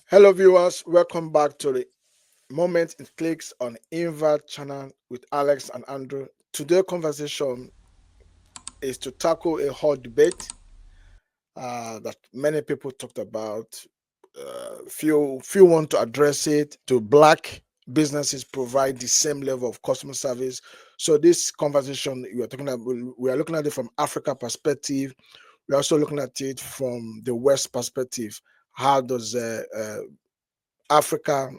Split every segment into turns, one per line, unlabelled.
Hello, viewers. Welcome back to the Moment It Clicks on Invert channel with Alex and Andrew. Today's conversation is to tackle a hot debate that many people talked about. Few want to address it. Do black businesses provide the same level of customer service? So this conversation we are talking about, we are looking at it from Africa perspective. We're also looking at it from the West perspective. How does Africa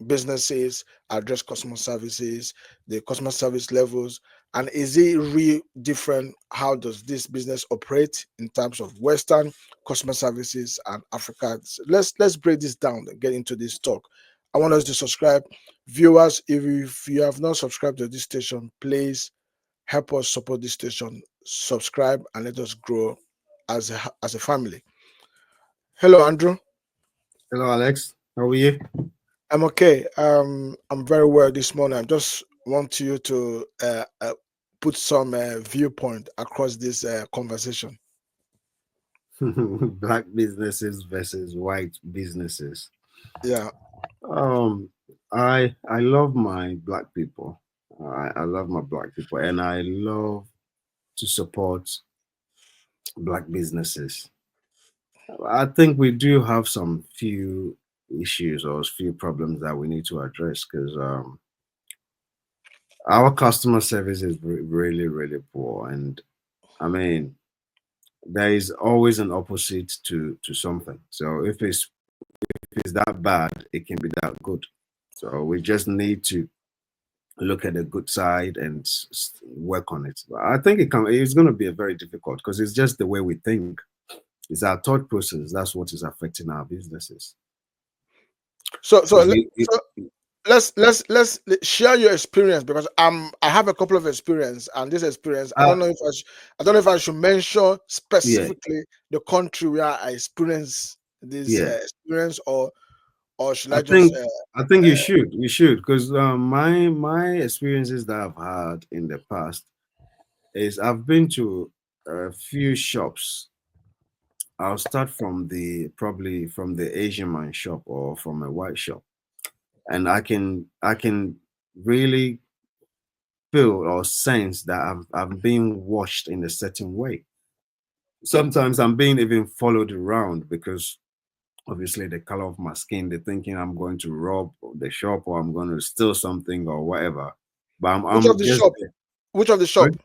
businesses address customer services, the customer service levels, and is it really different? How does this business operate in terms of Western customer services and Africa? So let's break this down and get into this talk. I want us to subscribe, viewers. If you have not subscribed to this station, please help us support this station. Subscribe and let us grow as a family. Hello, Andrew.
Hello, Alex. How are you?
I'm okay. I'm very well this morning. I just want you to put some viewpoint across this conversation.
Black businesses versus white businesses.
Yeah.
Um, I love my black people. I love my black people, and I love to support black businesses. I think we do have some few issues or few problems that we need to address because our customer service is really, really poor, and I mean there is always an opposite to something. So if it's that bad, it can be that good. So we just need to look at the good side and work on it. But I think it's going to be a very difficult because it's just the way we think. It's our thought process. That's what is affecting our businesses.
So so
Because
let, so let's share your experience because I have a couple of experience and this experience I don't know if I should mention
yeah,
specifically the country where I experienced this
yeah.
experience or should
I
I just
think I think
uh,
you should because my experiences that I've had in the past is I've been to a few shops. I'll start from the probably from the Asian man shop or from a white shop, and I can really feel or sense that I'm being watched in a certain way. Sometimes I'm being even followed around because obviously the color of my skin, they're thinking I'm going to rob the shop or I'm going to steal something or whatever. But
which of
I'm
the
just
shop? Which of the
sorry.
shop?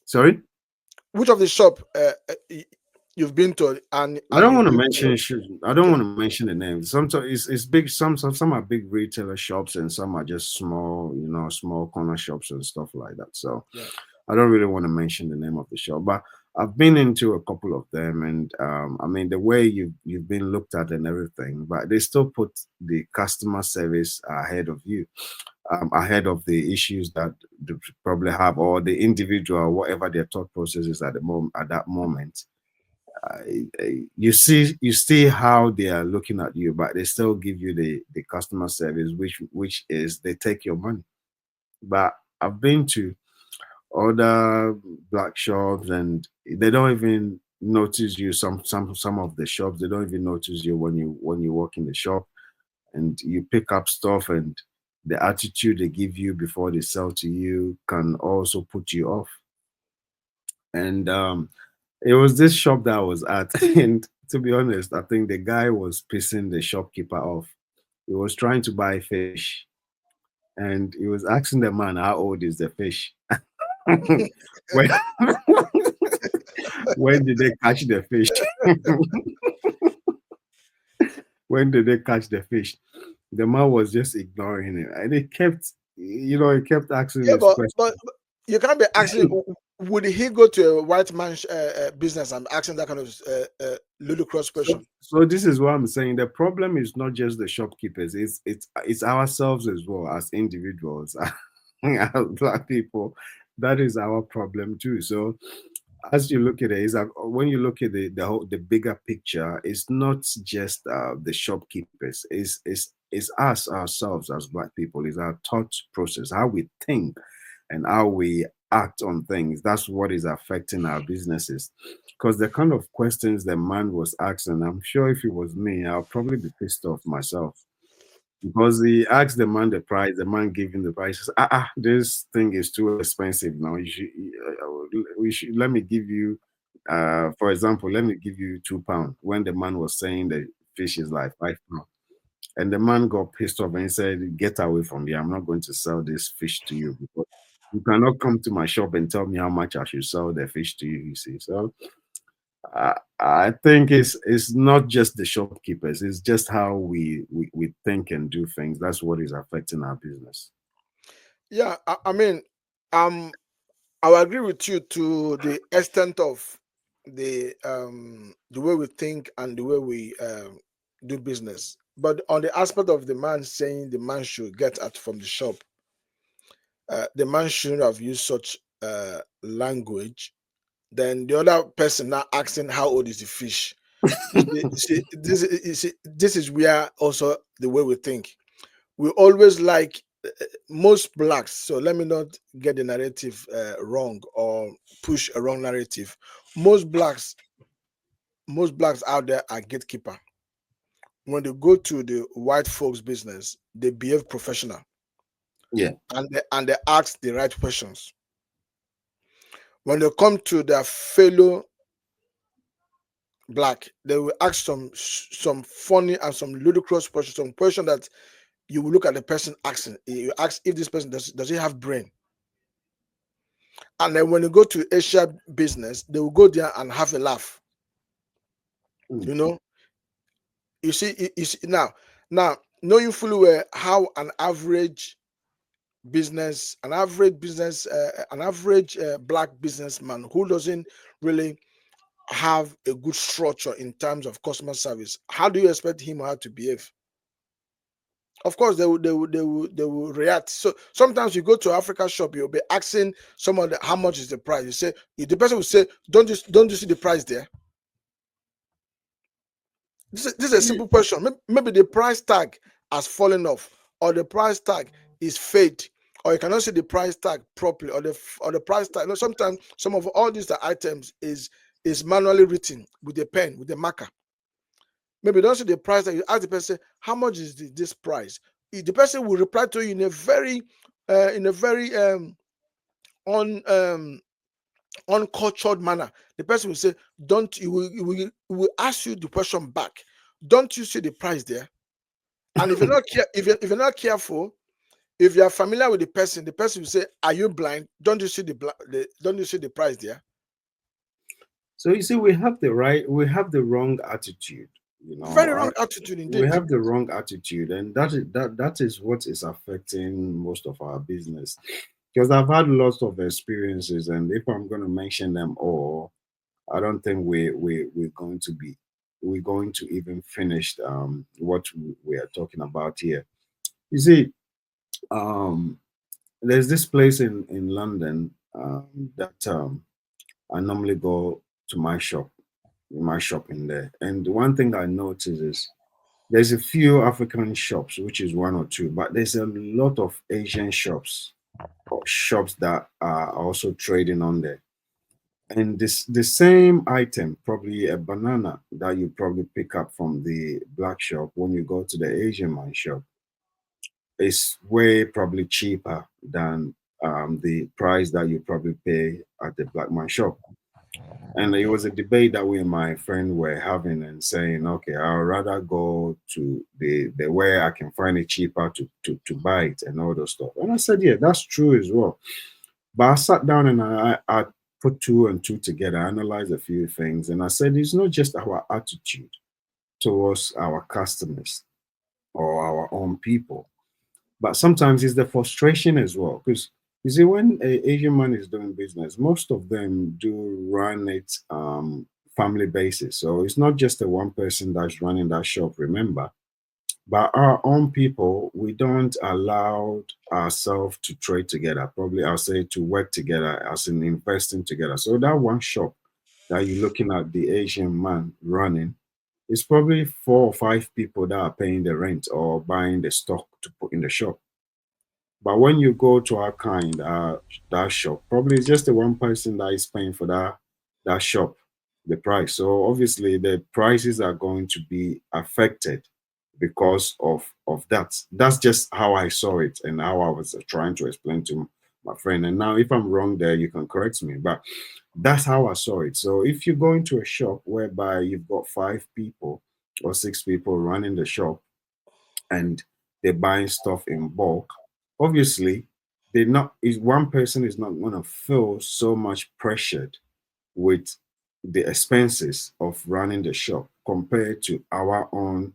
Sorry?
Which of the shop you've been to
I
and
don't
you've
want to
been
mention.
followed?
I don't
Okay.
want to mention the names. Sometimes it's big. Some are big retailer shops, and some are just small, small corner shops and stuff like that. So
Yeah.
I don't really want to mention the name of the shop, but I've been into a couple of them, and I mean the way you've been looked at and everything, but they still put the customer service ahead of you, ahead of the issues that they probably have, or the individual, whatever their thought process is at the moment at that moment. You see how they are looking at you, but they still give you the customer service, which is they take your money. But I've been to other black shops and they don't even notice you. Some of the shops they don't even notice you when you walk in the shop and you pick up stuff, and the attitude they give you before they sell to you can also put you off. And it was this shop that I was at, and to be honest, I think the guy was pissing the shopkeeper off. He was trying to buy fish, and he was asking the man, "How old is the fish?" when when did they catch the fish? When did they catch the fish? The man was just ignoring him, and he kept asking
Yeah,
this question.
but you can't be asking. Would he go to a white man's business and asking that kind of ludicrous
So,
question?
so this is what I'm saying. The problem is not just the shopkeepers; it's ourselves as well as individuals, as black people. That is our problem too. So, as you look at it, is that when you look at the bigger picture, it's not just the shopkeepers. It's us ourselves as black people. It's our thought process, how we think, and how we act on things. That's what is affecting our businesses. Because the kind of questions the man was asking, I'm sure if it was me, I'll probably be pissed off myself. Because he asked the man the price, the man gave him the price. He says, this thing is too expensive now. We should let me give you, for example, let me give you £2 when the man was saying the fish is like £5. And the man got pissed off and he said, get away from here. I'm not going to sell this fish to you because you cannot come to my shop and tell me how much I should sell the fish to you, you see. So I think it's not just the shopkeepers, it's just how we think and do things. That's what is affecting our business.
Yeah, I mean, um, I will agree with you to the extent of the way we think and the way we do business. But on the aspect of the man saying the man should get out from the shop, the man shouldn't have used such language. Then the other person now asking how old is the fish. This is where also the way we think. We always like most blacks. So let me not get the narrative wrong or push a wrong narrative. Most blacks, most blacks out there are gatekeeper. When they go to the white folks' business, they behave professional
Yeah.
and they ask the right questions. When they come to their fellow black, they will ask some funny and some ludicrous questions, some question that you will look at the person asking. You ask if this person does he have brain. And then when you go to Asia business, they will go there and have a laugh.
Mm.
You know, you see now knowing fully well how an average black businessman who doesn't really have a good structure in terms of customer service, how do you expect him or her to behave? Of course, they will react. So sometimes you go to Africa shop, you'll be asking someone how much is the price. You say the person will say, don't you see the price there? This is a simple question. Maybe the price tag has fallen off, or the price tag is fade, or you cannot see the price tag properly, or the price tag. You know, sometimes some of all these items is manually written with a pen with a marker. Maybe you don't see the price tag. You ask the person, how much is this price? The person will reply to you in a very un uncultured manner. The person will say, "Don't you will ask you the question back? Don't you see the price there?" And if you're not careful, if you are familiar with the person will say, "Are you blind? Don't you see don't you see the price there?"
So you see, we have the wrong attitude. You know,
Very wrong attitude
we
indeed.
have the wrong attitude, and that is what is affecting most of our business. Because I've had lots of experiences, and if I'm going to mention them all, I don't think we're going to even finish what we are talking about here. You see, um, there's this place in London that I normally go to my shop in there, and the one thing I notice is there's a few African shops, which is one or two, but there's a lot of Asian shops or shops that are also trading on there. And this the same item, probably a banana that you probably pick up from the black shop when you go to the Asian man shop, is way probably cheaper than the price that you probably pay at the black man shop. And it was a debate that we and my friend were having and saying, okay, I'd rather go to the where I can find it cheaper to buy it and all those stuff. And I said, yeah, that's true as well. But I sat down and I put two and two together, analyzed a few things, and I said it's not just our attitude towards our customers or our own people, but sometimes it's the frustration as well. Because you see, when a Asian man is doing business, most of them do run it family basis. So it's not just the one person that's running that shop. Remember, but our own people, we don't allow ourselves to trade together. Probably I'll say to work together as in investing together. So that one shop that you're looking at the Asian man running, it's probably four or five people that are paying the rent or buying the stock to put in the shop. But when you go to our kind that shop, probably it's just the one person that is paying for that shop, the price. So obviously the prices are going to be affected because of that. That's just how I saw it and how I was trying to explain to my friend. And now if I'm wrong there, you can correct me. But that's how I saw it. So if you go into a shop whereby you've got 5 people or 6 people running the shop and they're buying stuff in bulk, obviously they're not is one person is not going to feel so much pressured with the expenses of running the shop compared to our own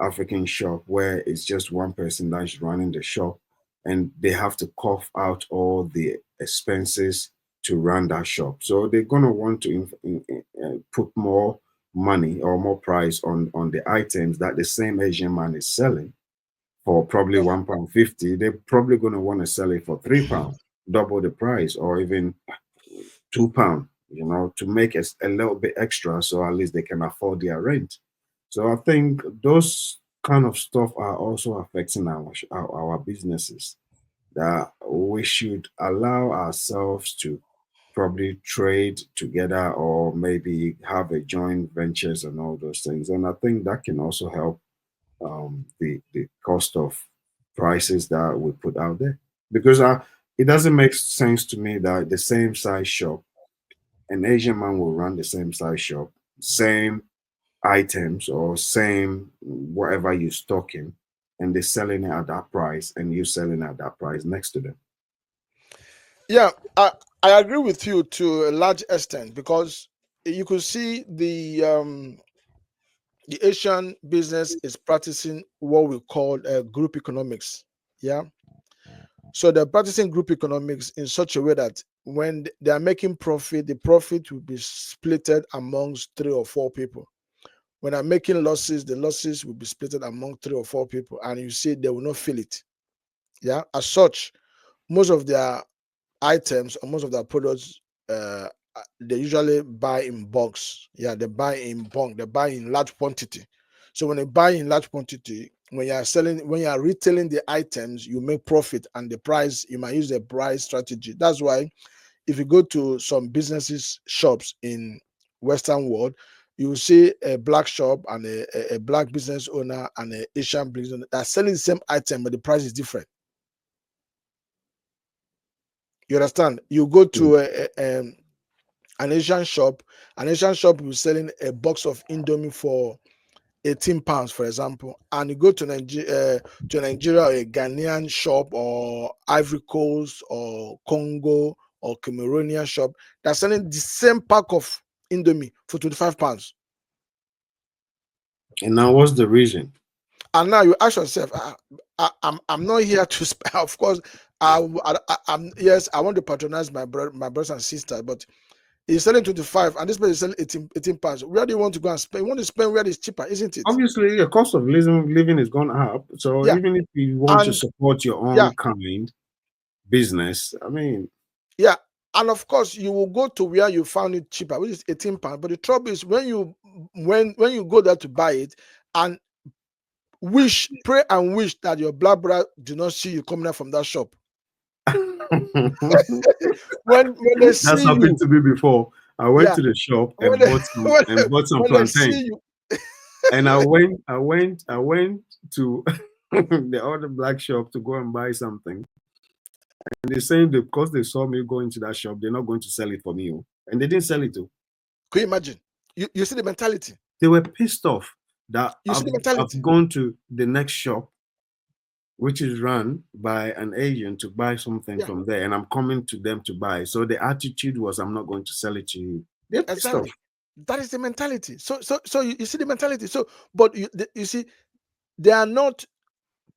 African shop where it's just one person that's running the shop and they have to cough out all the expenses to run that shop. So they're going to want to put more money or more price on the items that the same Asian man is selling for probably £1.50. They're probably going to want to sell it for £3, double the price, or even £2, to make it a little bit extra so at least they can afford their rent. So I think those kind of stuff are also affecting our businesses, that we should allow ourselves to probably trade together or maybe have a joint ventures and all those things. And I think that can also help the cost of prices that we put out there, because it doesn't make sense to me that the same size shop, an Asian man will run the same size shop, same items or same whatever you're stocking, and they're selling it at that price and you selling at that price next to them.
Yeah, I agree with you to a large extent, because you could see the Asian business is practicing what we call group economics. Yeah. So they're practicing group economics in such a way that when they are making profit, the profit will be splitted amongst 3 or 4 people. When they're making losses, the losses will be splitted among 3 or 4 people, and you see they will not feel it. Yeah. As such, most of their items or most of their products, they usually buy in bulks. Yeah, they buy in bulk, they buy in large quantity. So when they buy in large quantity, when you are retailing the items, you make profit, and the price, you might use the price strategy. That's why if you go to some businesses shops in Western world, you will see a black shop and a black business owner and an Asian business owner that are selling the same item, but the price is different. You understand? You go
Mm.
to an Asian shop will be selling a box of Indomie for £18, for example, and you go to Nigeria, or a Ghanaian shop, or Ivory Coast, or Congo, or Cameroonian shop, they're selling the same pack of Indomie for £25.
And now, what's the reason?
And now you ask yourself, I'm not here to of course, I'm yes, I want to patronize my brothers and sisters, but he's selling 25 and this person is selling 18 pounds. Where do you want to go and spend? You want to spend where it's cheaper, isn't it?
Obviously, the cost of living is going up. So
Yeah.
even if you want to
And
support your
yeah,
own kind business, I mean,
yeah. And of course, you will go to where you found it cheaper, which is £18. But the trouble is when you go there to buy it, and pray and wish that your black brother do not see you coming out from that shop. When they
that's
see
happened
you,
to me before. I went
yeah,
to the shop
when they,
and bought some
when they
plantain.
see you,
And I went to the other black shop to go and buy something. And they're saying that because they saw me go into that shop, they're not going to sell it for me. Oh. And they didn't sell it to.
can you imagine? You see the mentality.
They were pissed off that
You see
I've
the
I've
mentality.
gone to the next shop, which is run by an agent, to buy something
Yeah,
from there, and I'm coming to them to buy. So the attitude was, I'm not going to sell it to you. They're pissed off.
exactly. That is the mentality. So you see the mentality. So, but you see, they are not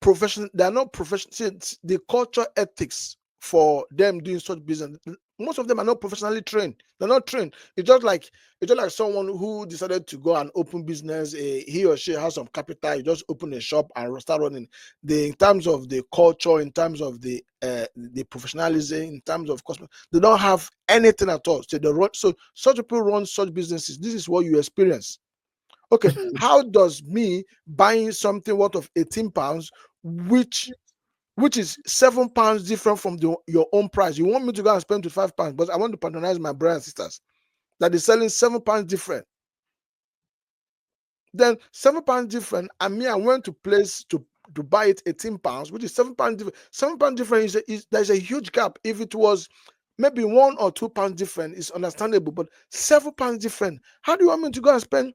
professional. They are not professional. See, the culture ethics for them doing such business, most of them are not professionally trained. They're not trained. It's just like someone who decided to go and open business. He or she has some capital. You just open a shop and start running. In terms of the culture, in terms of the professionalism, in terms of customer, they don't have anything at all. So they run. So such people run such businesses. This is what you experience. Okay, how does me buying something worth of £18, which which is £7 different from your own price. You want me to go and spend £25, but I want to patronize my brothers and sisters that is selling £7 different. Then £7 different, and me, I went to place to buy it £18, which is £7 different. £7 different is there's a huge gap. If it was maybe £1 or £2 different, it's understandable, but £7 different. How do you want me to go and spend?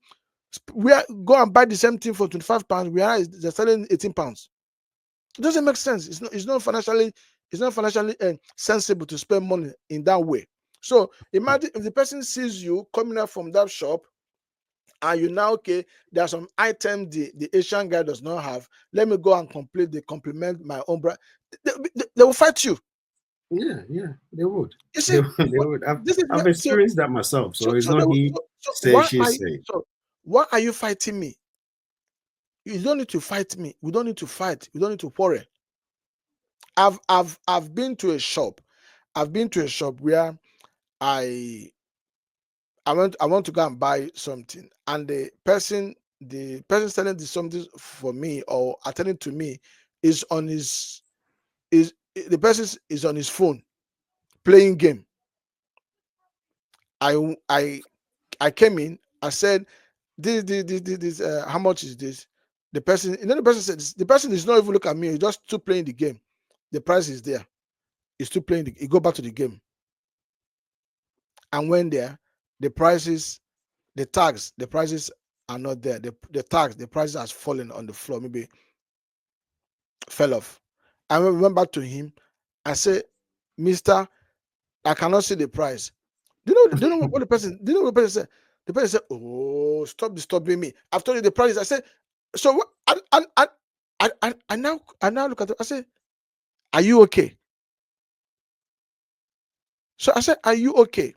Go and buy the same thing for £25, whereas they're selling £18? It doesn't make sense. It's not financially sensible to spend money in that way. So imagine if the person sees you coming out from that shop and you now, okay, there are some items the Asian guy does not have. Let me go and complete the complement my own brand. They will fight you.
Yeah, yeah, they would.
You
They
see,
would. They would.
this is
I've
so
experienced that myself,
so
so it's
so,
not
they will,
he
so
say she say.
why are you fighting me? You don't need to fight me. We don't need to fight. We don't need to quarrel. I've been to a shop. I've been to a shop where I I want to go and buy something, and the person selling the something for me or attending to me is on his is the person is on his phone playing game. I I I came in. I said, this how much is this? The person said, the person is not even look at me. He just still playing the game. The price is there. He's still playing. He go back to the game and when there, the prices, the prices are not there. The prices has fallen on the floor. Maybe fell off. I went back to him. I said, Mister, I cannot see the price. Do you know what the person? Do you know what the person said? The person said, "Oh, stop disturbing me. I've told you the price." I said, "So what?" I now look at it. I said, "Are you okay?" So I said, "Are you okay?"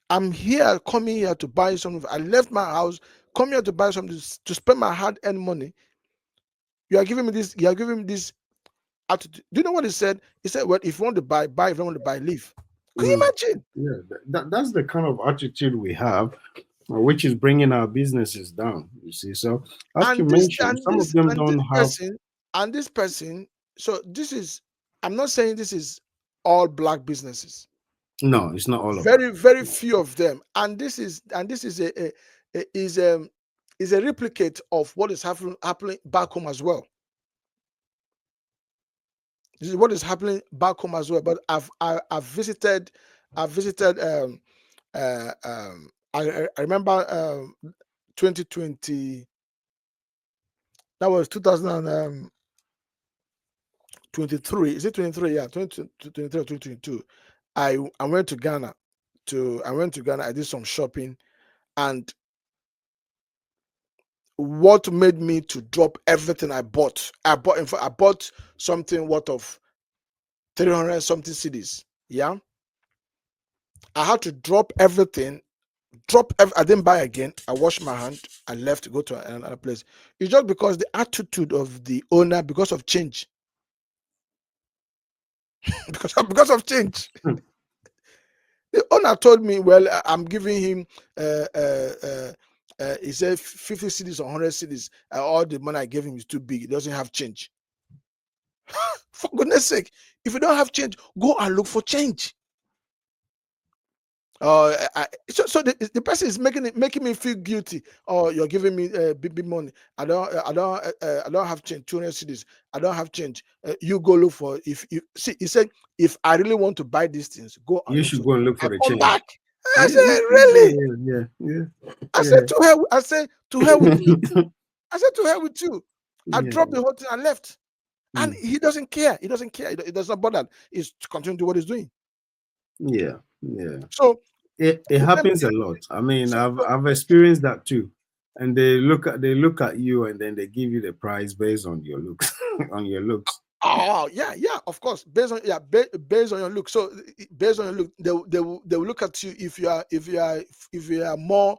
I'm here, coming here to buy something. I left my house, come here to buy something to spend my hard-earned money. You are giving me this. You are giving me this attitude. Do you know what he said? He said, "Well, if you want to buy, buy. If you don't want to buy, leave." Can you
Mm.
imagine?
Yeah, that's the kind of attitude we have, which is bringing our businesses down. You see, so as you
And this
mentioned,
and
some of
this
them
and this
don't have.
person and this person. So this is. I'm not saying this is all black businesses.
No, it's not all of them.
Very, very few of them. And this is a replicate of what is happening back home as well. This is what is happening back home as well. But I've visited I remember 2020, that was 2023. Is it 23? Yeah, 2023 or 2022. I went to Ghana. I did some shopping, and what made me to drop everything in fact, I bought something worth of 300 something cedis. Yeah, I had to drop everything. I didn't buy again. I washed my hand. I left to go to another place. It's just because the attitude of the owner, because of change, because of change.
Hmm.
The owner told me, well, I'm giving him, he said 50 cities or 100 cities. All the money I gave him is too big. He doesn't have change. For goodness sake, if you don't have change, go and look for change. So the person is making me feel guilty. Oh, you're giving me big money. I don't have change. 200 cities. I don't have change. You go look for. If you see, he said, if I really want to buy these things, go and
You
look
should
for.
go and look
I
for the
come
change.
back. I
Yeah,
said,
yeah,
really?
yeah, yeah,
I said
yeah,
to her. I said to her with you.
yeah.
I said to her with you. I
Yeah.
dropped the whole thing and left. And
Mm.
he doesn't care. He doesn't care. He does not bother. He's to continue to do what he's doing.
Yeah, yeah.
So
It
let me.
happens a lot. I mean,
So,
I've experienced that too. And they look at you and then they give you the price based on your looks, on your looks.
oh yeah, yeah, of course. Based on your look. So based on your look, they will look at you. If you are more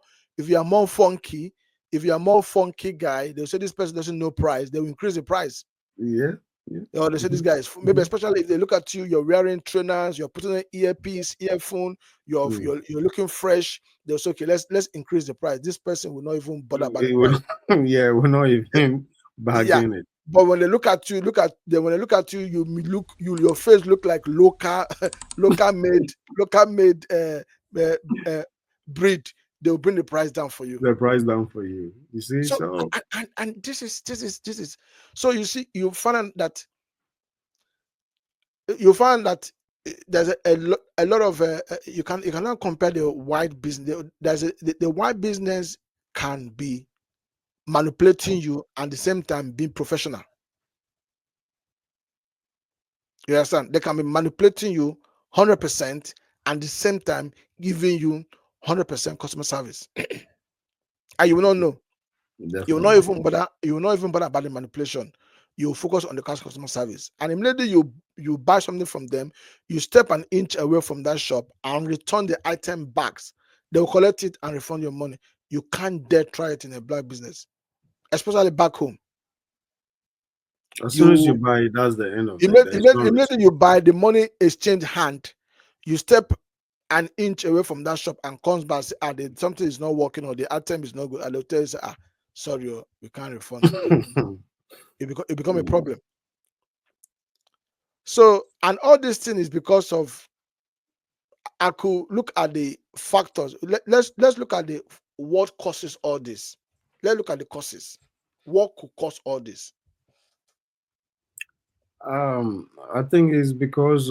funky, if you are more funky guy, they'll say this person doesn't know price. They will increase the price.
Yeah, yeah.
Or they say this
Hmm.
guy is maybe,
Hmm.
especially if they look at you, you're wearing trainers, you're putting an earpiece, earphone, you're
Mm.
you're, you're looking fresh. They'll say, okay, let's increase the price. This person will not even bother about the
It
price.
would, yeah, we're not even
Yeah,
bargain it.
But when they look at you, when they look at you, your face look like local, local made uh, uh, breed. They'll bring the price down for you.
The price down for you. You see,
So
so
and this is so you see you find that you find that there's a lot of you cannot compare the white business. There's the white business can be manipulating you and at the same time being professional. You understand? They can be manipulating you 100% and at the same time giving you 100% customer service, and you will not know. You will not
definitely.
even bother. You will not even bother about the manipulation. You will focus on the customer service, and immediately you buy something from them, you step an inch away from that shop and return the item back. They will collect it and refund your money. You can't dare try it in a black business, especially back home.
As soon as you
You
buy it, that's the end of it. There's no
immediately you buy, the money exchange hand. You step an inch away from that shop and comes back, say, something is not working or the item is not good. And they'll tell you, say, sorry, we can't refund you.
respect.
It become a problem. So, and all this thing is because of, I could look at the factors. Let's look at the what causes all this. Let's look at the causes. What could cause all this?
I think it's because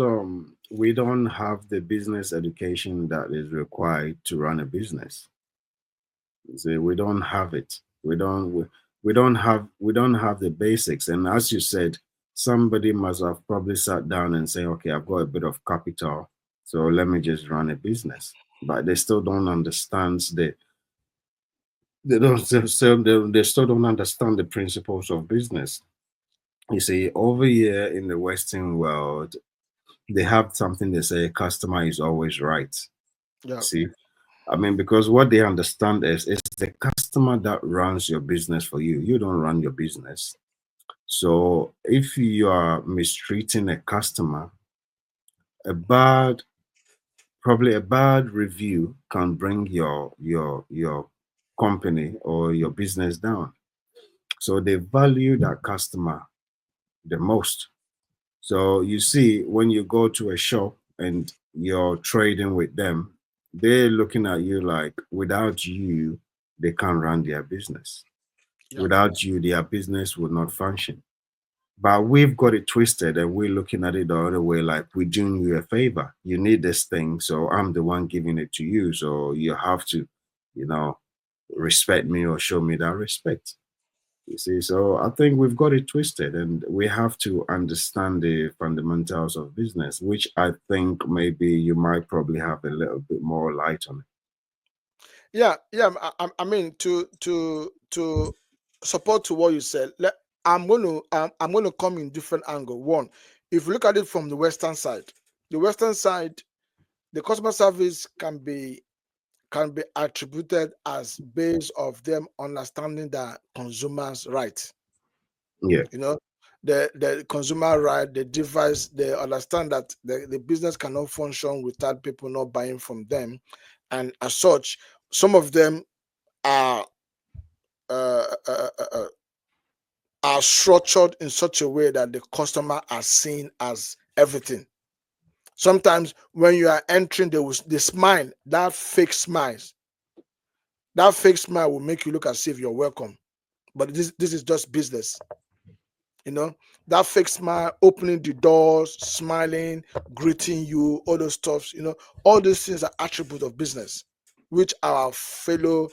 we don't have the business education that is required to run a business. See, we don't have it. We don't have the basics. And as you said, somebody must have probably sat down and say, okay, I've got a bit of capital, so let me just run a business. But they still don't understand they still don't understand the principles of business. You see, over here in the Western world, they have something they say customer is always right.
Yeah,
See, I mean, because what they understand is it's the customer that runs your business for you. You don't run your business. So if you are mistreating a customer, a bad probably a bad review can bring your company or your business down. So they value that customer the most. So you see, when you go to a shop and you're trading with them, they're looking at you like without you, they can't run their business.
yeah,
Without you, their business would not function. But we've got it twisted and we're looking at it the other way, like we're doing you a favor. You need this thing, so I'm the one giving it to you. So you have to, you know, respect me or show me that respect. You see, so I think we've got it twisted and we have to understand the fundamentals of business, which I think maybe you might probably have a little bit more light on
yeah. I mean, to support to what you said. I'm going to come in different angle. One, if you look at it from the Western side, the customer service can be attributed as based of them understanding the consumer's right.
it. Yeah.
You know, the consumer right, the device, they understand that the business cannot function without people not buying from them, and as such, some of them are uh, uh, uh, uh, are structured in such a way that the customer are seen as everything. Sometimes when you are entering, the smile, that fake smile will make you look as if you're welcome, but this is just business. You know, that fake smile, opening the doors, smiling, greeting you, all those stuffs. All those things are attributes of business, which our fellow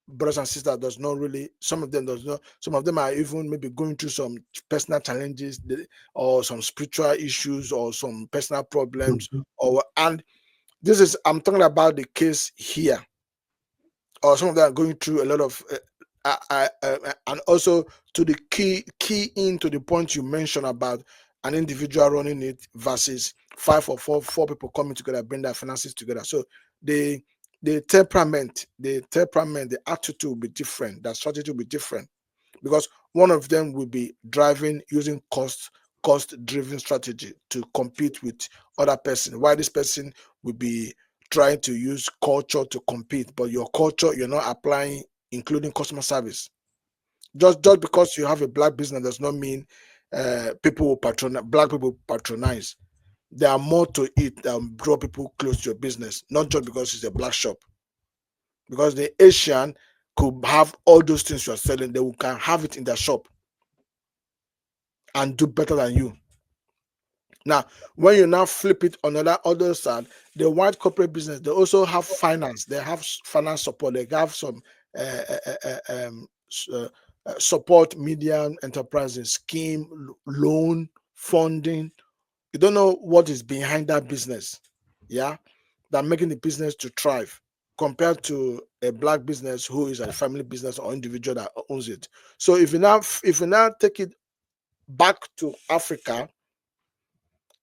brothers and sisters does not really. Some of them does not. Some of them are even maybe going through some personal challenges, or some spiritual issues, or some personal problems, or and this is I'm talking about the case here, or some of them are going through a lot of and also to the key into the point you mentioned about an individual running it versus five or four people coming together, bring their finances together. So the the attitude will be different, the strategy will be different, because one of them will be driving using cost driven strategy to compete with other person, while this person will be trying to use culture to compete, but your culture you're not applying, including customer service. Just because you have a black business does not mean people will patronize. Black people patronize. There are more to it that draw people close to your business, not just because it's a black shop. Because the Asian could have all those things you're selling, they can have it in their shop and do better than you. Now, when you now flip it on the other side, the white corporate business, they also have finance. They have finance support. They have some uh, uh, uh, um, support medium enterprises scheme, loan, funding. You don't know what is behind that business. Yeah, that making the business to thrive compared to a black business who is a family business or individual that owns it. So if you now take it back to Africa,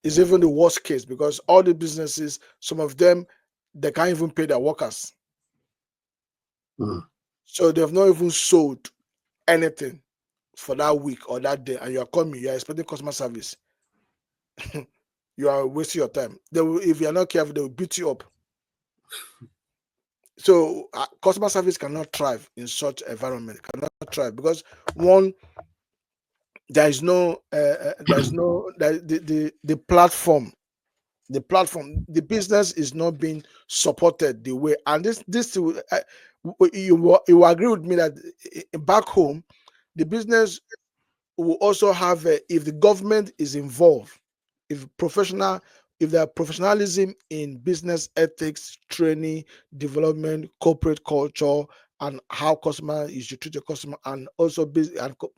is
Yeah.
even the worst case because all the businesses, some of them, they can't even pay their workers.
Mm.
So they've not even sold anything for that week or that day, and you're coming, you're expecting customer service. You are wasting your time. They will, if you're not careful, they will beat you up. So customer service cannot thrive in such environment. Cannot thrive because one, the platform, the business is not being supported the way, and you will agree with me that back home the business will also have if the government is involved, if professional if there are professionalism in business ethics training, development, corporate culture, and how customer you should treat your customer, and also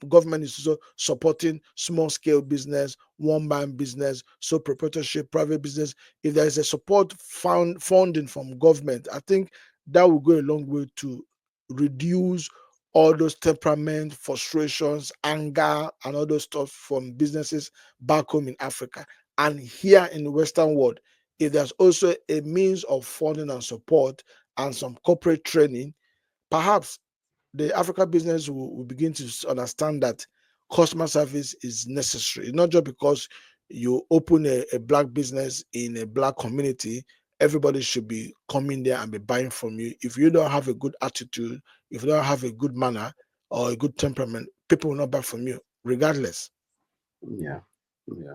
government is also supporting small scale business, one man business, so proprietorship, private business. If there is a support funding from government, I think that will go a long way to reduce all those temperament, frustrations, anger, and all those stuff from businesses back home in Africa. And here in the Western world, if there's also a means of funding and support and some corporate training, perhaps the African business will begin to understand that customer service is necessary. Not just because you open a black business in a black community, everybody should be coming there and be buying from you. If you don't have a good attitude, if you don't have a good manner or a good temperament, people will not buy from you, regardless.
Yeah. Yeah.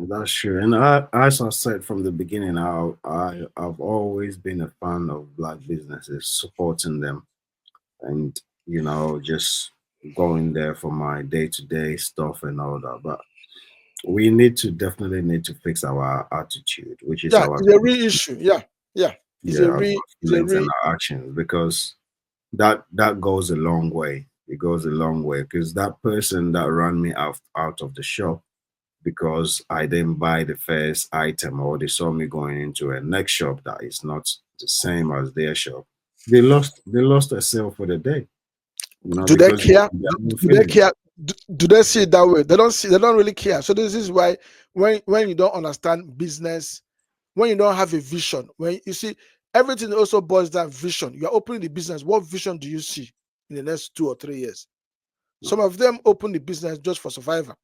That's true. And as I said from the beginning, I've always been a fan of black businesses, supporting them, and just going there for my day-to-day stuff and all that. But we definitely need to fix our attitude, which is
Yeah,
our
it's a real issue. Yeah, yeah, it's
yeah,
a
our
real, it's a
feelings
real.
and our actions, because that goes a long way. It goes a long way because that person that ran me out of the shop because I didn't buy the first item, or they saw me going into a next shop that is not the same as their shop. They lost a sale for the day,
Do they
because
care?
their own
Do they
feelings.
care? Do they see it that way? They don't see. They don't really care. So this is why when you don't understand business, when you don't have a vision, when you see everything also boils down vision. You are opening the business. What vision do you see in the next 2 or 3 years? Some of them open the business just for survival.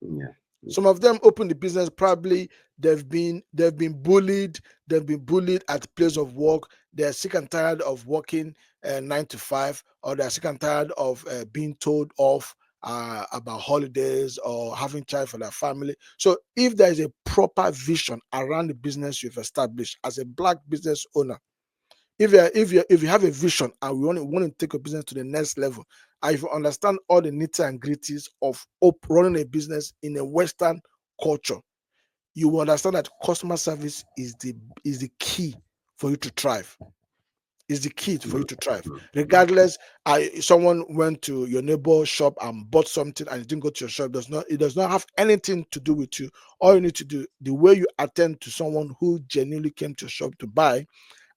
Yeah,
Some of them open the business probably they've been bullied. They've been bullied at place of work. They're sick and tired of working 9 to 5, or they're sick and tired of being told off about holidays or having child for their family. So if there is a proper vision around the business you've established as a black business owner, if you have a vision and we want to take a business to the next level, and if you understand all the nitty and gritties of running a business in a Western culture, you will understand that customer service is the key for you to thrive. Is the key for you
mm,
to thrive.
mm, mm.
Regardless, someone went to your neighbor shop and bought something and it didn't go to your shop. It does not have anything to do with you. All you need to do, the way you attend to someone who genuinely came to your shop to buy,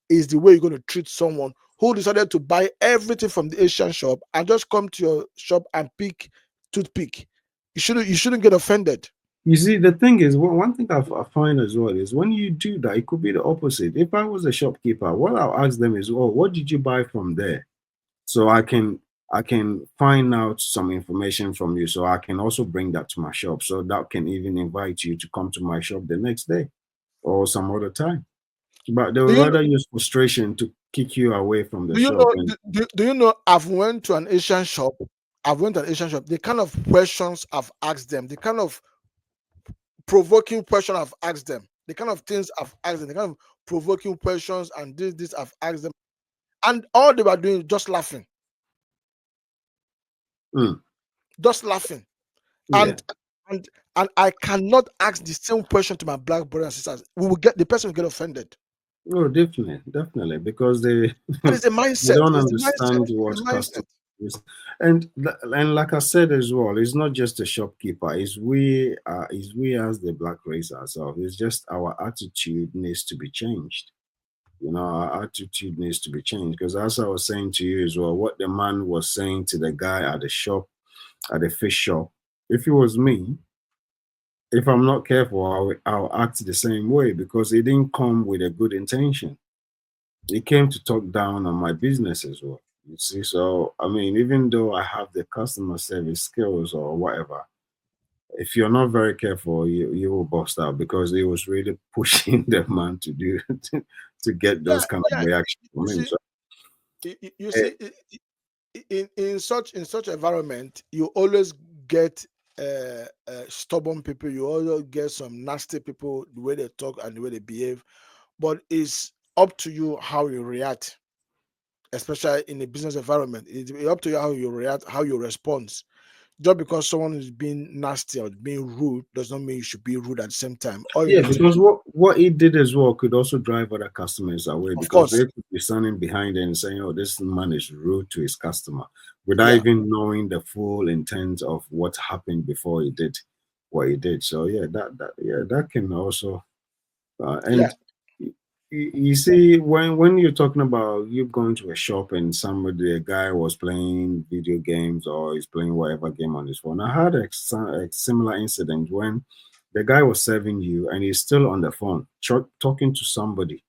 is the way you're going to treat someone who decided to buy everything from the Asian shop and just come to your shop and pick toothpick. You shouldn't get offended.
You see, the thing is, one thing I find as well is when you do that, it could be the opposite. If I was a shopkeeper, what I'll ask them is, "Oh, what did you buy from there?" So I can find out some information from you, so I can also bring that to my shop, so that can even invite you to come to my shop the next day or some other time. But they
Do
would
you
rather use frustration kick you away from the
Do you
shop.
know?
And
Do you know? I've went to an Asian shop. I've went to an Asian shop. The kind of questions I've asked them, the kind of provoking question I've asked them, the kind of things I've asked them, the kind of provoking questions and this I've asked them, and all they were doing is just laughing,
mm,
just laughing,
yeah,
and and and I cannot ask the same question to my black brothers and sisters. We will get the person will get offended.
oh, definitely, definitely, because they
That is the
they
mindset.
don't
It's the mindset.
understand
It's
what
the
custom
mindset.
is. And like I said as well, it's not just the shopkeeper, it's we as the black race ourselves. It's just our attitude needs to be changed. You know, our attitude needs to be changed, because as I was saying to you as well, what the man was saying to the guy at the shop, at the fish shop, if it was me, if I'm not careful, I'll act the same way, because it didn't come with a good intention. It came to talk down on my business as well. You see, so I mean, even though I have the customer service skills or whatever, if you're not very careful, you will bust out, because it was really pushing the man to do to get
Yeah,
those kind of
yeah.
reactions
You
from him.
see,
So
you
eh,
see, in such environment, you always get stubborn people. You always get some nasty people, the way they talk and the way they behave. But it's up to you how you react, especially in a business environment. It's up to you how you react, how you respond. Just because someone is being nasty or being rude does not mean you should be rude at the same time. All you
yeah,
need to
because
do,
what he did as well could also drive other customers away,
of
because
course,
they could be standing behind it and saying, "Oh, this man is rude to his customer," without
yeah,
even knowing the full intent of what happened before he did what he did. So yeah, that can also
yeah.
and you see, when you're talking about you going to a shop and somebody, a guy was playing video games or he's playing whatever game on his phone. I had a similar incident when the guy was serving you and he's still on the phone, talking to somebody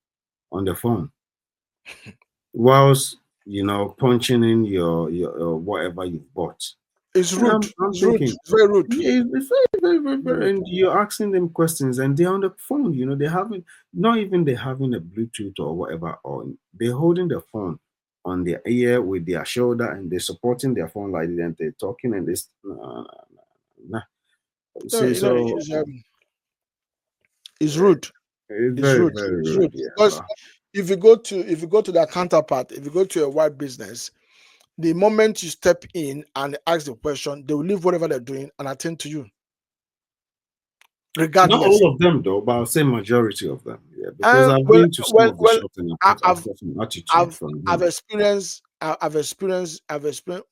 on the phone, whilst punching in your whatever you've bought.
It's
And
rude.
I'm
It's rude.
thinking,
It's very rude.
yeah, it's very,
Rude.
and you're asking them questions, and they're on the phone. They haven't, not even they having a Bluetooth or whatever, or they're holding the phone on their ear with their shoulder, and they're supporting their phone like that, and they're talking, and this, nah, nah.
No,
See, so
it's
uh,
rude.
it's
It's
very,
rude.
very
It's
rude,
rude.
yeah.
Because
But
if you go to their counterpart, if you go to a white business, the moment you step in and ask the question, they will leave whatever they're doing and attend to you,
not
regardless.
all of them, though, but I'll say majority of them, yeah, because
And
I've been to some of the
well,
shops and
I,
I've got some attitude
I've
from
I've
them.
experienced I've experienced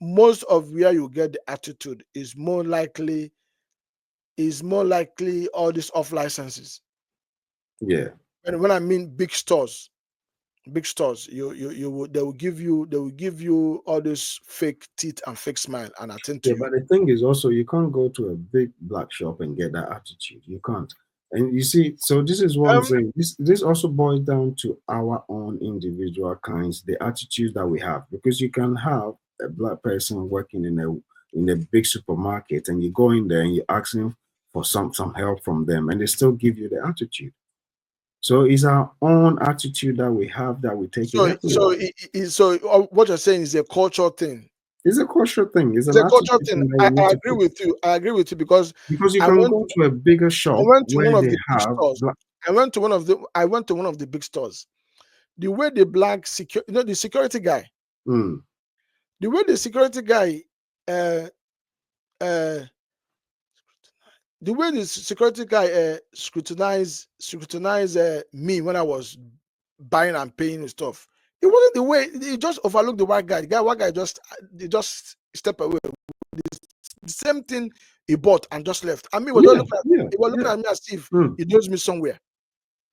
most of where you get the attitude is more likely all these off licenses.
Yeah.
And when I mean big stores, they will give you all this fake teeth and fake smile and attend to
Yeah,
you.
but the thing is also you can't go to a big black shop and get that attitude. You can't. And you see, so this is what I'm
Um,
saying. This also boils down to our own individual kinds, the attitudes that we have. Because you can have a black person working in a big supermarket and you go in there and you're asking for some help from them and they still give you the attitude. So it's our own attitude that we have that we take it everywhere.
what you're saying is a cultural thing.
It's a cultural thing, it's
It's
an
a cultural
attitude
thing.
thing that we need
I
to
agree
put.
with you. I agree with you because
Because you
I
can
went
go to a bigger
I
shop
went to one
where
of
they
the big
have
stores.
black.
I went to one of the big stores. The way the black the security guy,
Mm,
the way the security guy, uh, uh, the way the security guy scrutinized me when I was buying and paying and stuff. It wasn't the way he just overlooked the white guy. White guy just they just step away. The same thing he bought and just left. I mean,
yeah, yeah,
he was looking
yeah.
at me as if
Mm,
he knows me somewhere.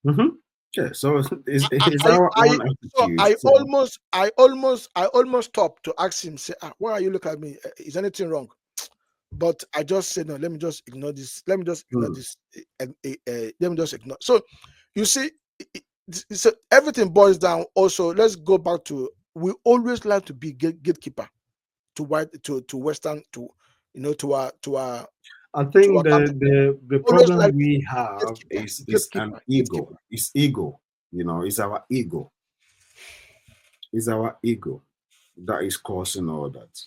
hmm. Yeah. So it's
I,
our
I
own
so
attitude. So
I almost stopped to ask him, say, why are you looking at me? Is anything wrong? But I just said no. Let me just ignore this. Let me just ignore
mm,
this. Let me just ignore. So you see, so everything boils down. Also, let's go back to we always like to be gatekeeper to white to Western
I
to our
think
country.
the
Always
problem
like to
we
be
have is an
gatekeeper,
ego.
gatekeeper.
It's ego. It's our ego. It's our ego that is causing all that.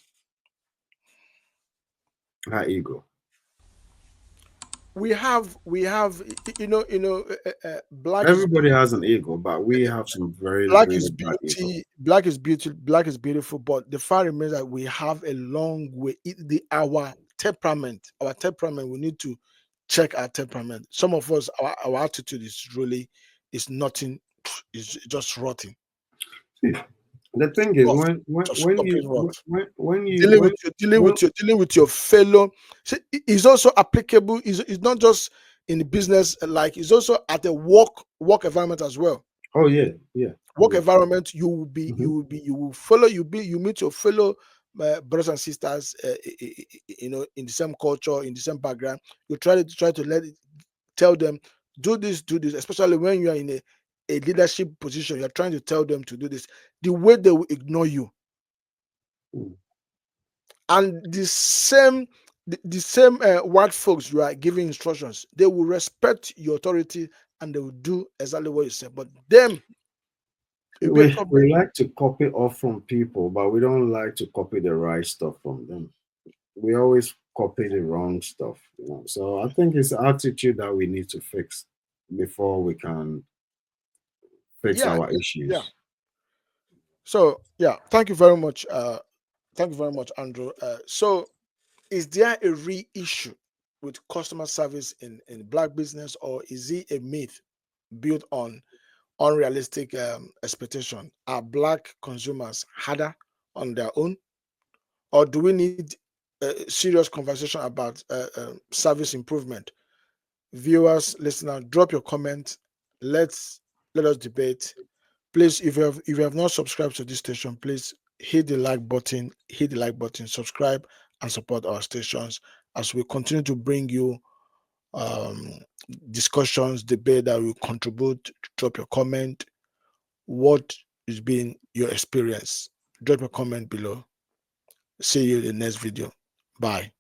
Our ego.
black is
Everybody has an ego, but we have some very,
black
really
is
bad ego.
beauty, black is beauty, black is beautiful, but the fact remains that we have a long way. Our temperament, we need to check our temperament. Some of us, our attitude is nothing, is just rotting.
See, the thing is,
Rough, just
when
complete
you
rot.
when you
Dealing with your
when
dealing with your fellow. See, is also applicable. Is not just in the business, like it's also at the work environment as well.
oh yeah, yeah,
Work
yeah.
environment,
Hmm.
you will follow, you meet your fellow brothers and sisters, in the same culture, in the same background. You try to tell them, do this, especially when you are in a leadership position. You're trying to tell them to do this. The way they will ignore you, and the same white folks you are giving instructions, they will respect your authority and they will do exactly what you say. But them, it'll be a problem.
We like to copy off from people, but we don't like to copy the right stuff from them. We always copy the wrong stuff, you know. So I think it's attitude that we need to fix before we can fix
Yeah,
our
yeah.
issues.
So yeah, thank you very much, Andrew. So is there a real issue with customer service in black business, or is it a myth built on unrealistic expectation? Are black consumers harder on their own, or do we need a serious conversation about service improvement? Viewers, listeners, drop your comment. Let us debate. Please, if you have not subscribed to this station, please hit the like button, subscribe, and support our stations as we continue to bring you um, discussions, debate that will contribute. Drop your comment. What has been your experience? Drop your comment below. See you in the next video. Bye.